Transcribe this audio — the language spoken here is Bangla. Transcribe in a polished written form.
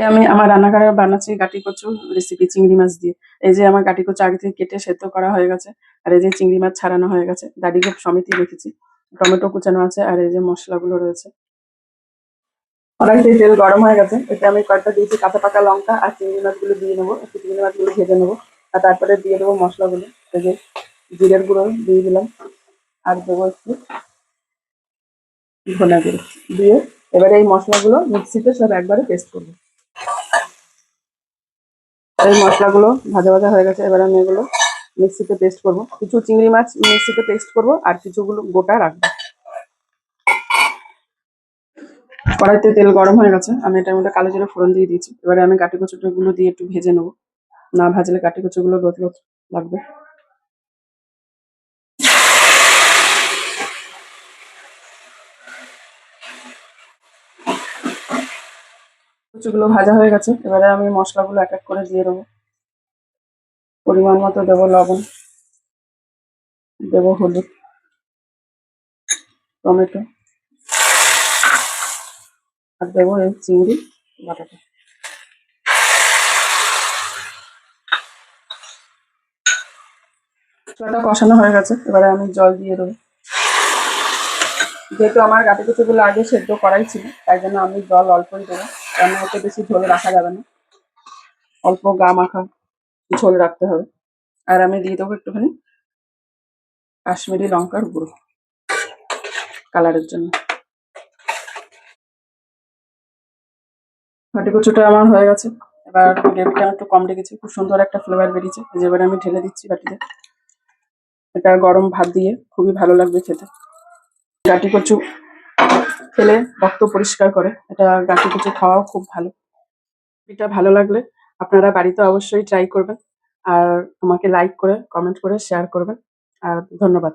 আমি আমার রান্নাঘরে বানাচ্ছি গাটি কচু রেসিপি চিংড়ি মাছ দিয়ে। এই যে আমার গাটি কচু আগে থেকে কেটে সেদ্ধ করা হয়ে গেছে। আর এই যে চিংড়ি মাছ ছাড়ানো হয়ে গেছে। দাড়ি গোঁফ সমেতই রেখেছি। টমেটো কুচানো আছে আর এই যে মসলাগুলো রয়েছে। কড়াইতে তেল গরম হয়ে গেছে। এতে আমি কয়েকটা দিয়েছি কাঁচা পাকা লঙ্কা আর চিংড়ি মাছগুলো দিয়ে নেবো। একটু চিংড়ি মাছগুলো ভেজে নেবো। আর তারপরে দিয়ে দেবো মশলাগুলো। এই যে জিরের গুঁড়ো দিয়ে দিলাম। আর দেবো একটু ধনে গুঁড়ো দিয়ে এবারে এই মশলাগুলো মিক্সিতে সব একবারে পেস্ট করবো। এই মশলাগুলো ভাজা ভাজা হয়ে গেছে। এবার আমি এগুলো মিক্সিতে পেস্ট করব। কিছু চিংড়ি মাছ মিক্সিতে পেস্ট করব আর কিছুগুলো গোটা রাখবো। কড়াইতে তেল গরম হয়ে গেছে। আমি এটার মধ্যে কালো জিরে ফোড়ন দিয়ে দিয়েছি। এবারে আমি কাটি কচুগুলো দিয়ে একটু ভেজে নেবো। না ভাজলে কাটি কচুগুলো লোত লোত লাগবে। কচুগুলো ভাজা হয়ে গেছে। এবারে আমি মশলাগুলো এক এক করে দিয়ে দেবো। পরিমাণ মতো দেবো লবণ, দেবো হলুদ, টমেটো আর দেবো এই চিংড়ি বাটাটা। মশলাটা কষানো হয়ে গেছে। এবারে আমি জল দিয়ে দেবো। যেহেতু আমার গাটি কচুগুলো আগে সেদ্ধ করাই ছিল তাই জন্য আমি জল অল্পই দেবো, কারণ ওতে বেশি ঝোল রাখা যাবে না, অল্প গা মাখা ঝোল রাখতে হবে। আর আমি দিয়ে দেবো একটুখানি কাশ্মীরি লঙ্কার গুঁড়ো কালারের জন্য। গাটি কচুটা আমার হয়ে গেছে। এবার গ্রেভিটা একটু কম রেখেছি, খুব সুন্দর একটা ফ্লেভার বেরিয়েছে। এবারে আমি ঢেলে দিচ্ছি বাটিতে। এটা গরম ভাত দিয়ে খুবই ভালো লাগবে খেতে। গাটি কচু খেলে রক্ত পরিষ্কার করে। এটা গাটি কচু খাওয়াও খুব ভালো। এটা ভালো লাগলে আপনারা বাড়িতে অবশ্যই ট্রাই করবেন। আর আমাকে লাইক করে কমেন্ট করে শেয়ার করবেন। আর ধন্যবাদ।